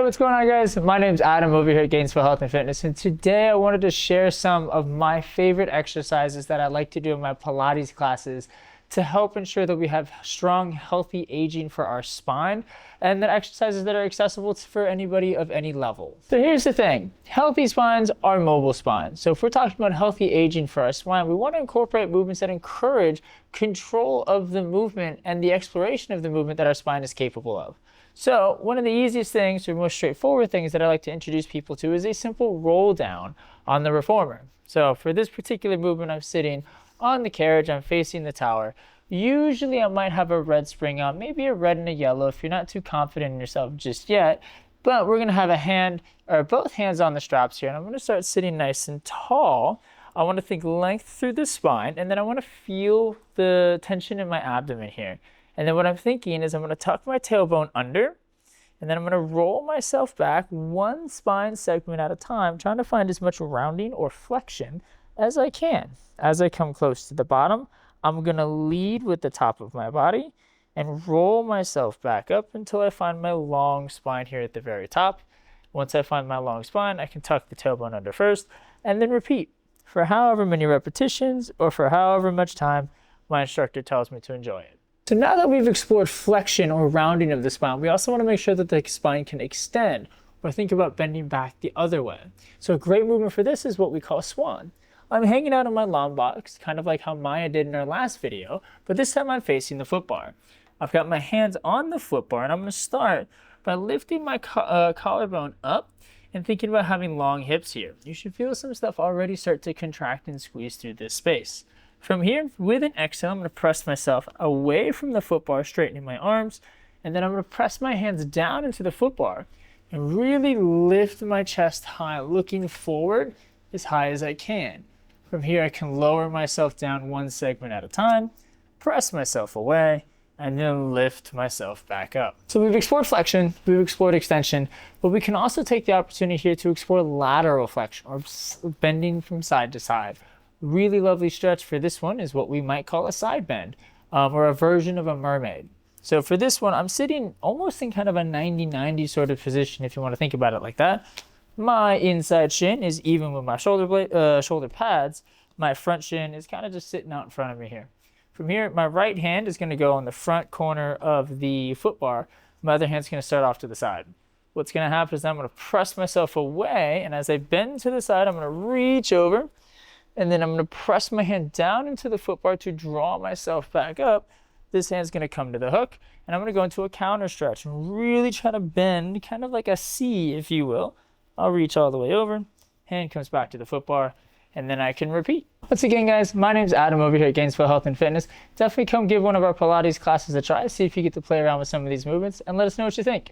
what's going on, guys? My name's Adam over here at Gainesville Health Fitness, and today I wanted to share some of my favorite exercises that I like to do in my Pilates classes to help ensure that we have strong, healthy aging for our spine, and the exercises that are accessible for anybody of any level. So here's the thing, healthy spines are mobile spines. So if we're talking about healthy aging for our spine, we want to incorporate movements that encourage control of the movement and the exploration of the movement that our spine is capable of. So one of the easiest things or most straightforward things that I like to introduce people to is a simple roll down on the reformer. So for this particular movement, I'm sitting on the carriage, I'm facing the tower. Usually I might have a red spring on, maybe a red and a yellow if you're not too confident in yourself just yet. But we're gonna have a hand or both hands on the straps here, and I'm gonna start sitting nice and tall. I wanna think length through the spine, and then I wanna feel the tension in my abdomen here. And then what I'm thinking is I'm gonna tuck my tailbone under, and then I'm gonna roll myself back one spine segment at a time, trying to find as much rounding or flexion as I can. As I come close to the bottom, I'm gonna lead with the top of my body and roll myself back up until I find my long spine here at the very top. Once I find my long spine, I can tuck the tailbone under first and then repeat for however many repetitions or for however much time my instructor tells me to enjoy it. So now that we've explored flexion or rounding of the spine, we also want to make sure that the spine can extend or think about bending back the other way. So a great movement for this is what we call swan. I'm hanging out on my long box, kind of like how Maya did in our last video, but this time I'm facing the foot bar. I've got my hands on the foot bar, and I'm going to start by lifting my collarbone up and thinking about having long hips here. You should feel some stuff already start to contract and squeeze through this space. From here, with an exhale, I'm going to press myself away from the foot bar, straightening my arms, and then I'm going to press my hands down into the foot bar and really lift my chest high, looking forward as high as I can. From here, I can lower myself down one segment at a time, press myself away, and then lift myself back up. So we've explored flexion, we've explored extension, but we can also take the opportunity here to explore lateral flexion or bending from side to side. Really lovely stretch for this one is what we might call a side bend or a version of a mermaid. So for this one, I'm sitting almost in kind of a 90-90 sort of position if you want to think about it like that. My inside shin is even with my shoulder pads. My front shin is kind of just sitting out in front of me here. From here, my right hand is going to go on the front corner of the foot bar. My other hand's going to start off to the side. What's going to happen is I'm going to press myself away, and as I bend to the side, I'm going to reach over, and then I'm going to press my hand down into the foot bar to draw myself back up. This hand's going to come to the hook, and I'm going to go into a counter stretch and really try to bend, kind of like a C, if you will. I'll reach all the way over, hand comes back to the foot bar, and then I can repeat. Once again, guys, my name's Adam over here at Gainesville Health Fitness. Definitely come give one of our Pilates classes a try, see if you get to play around with some of these movements, and let us know what you think.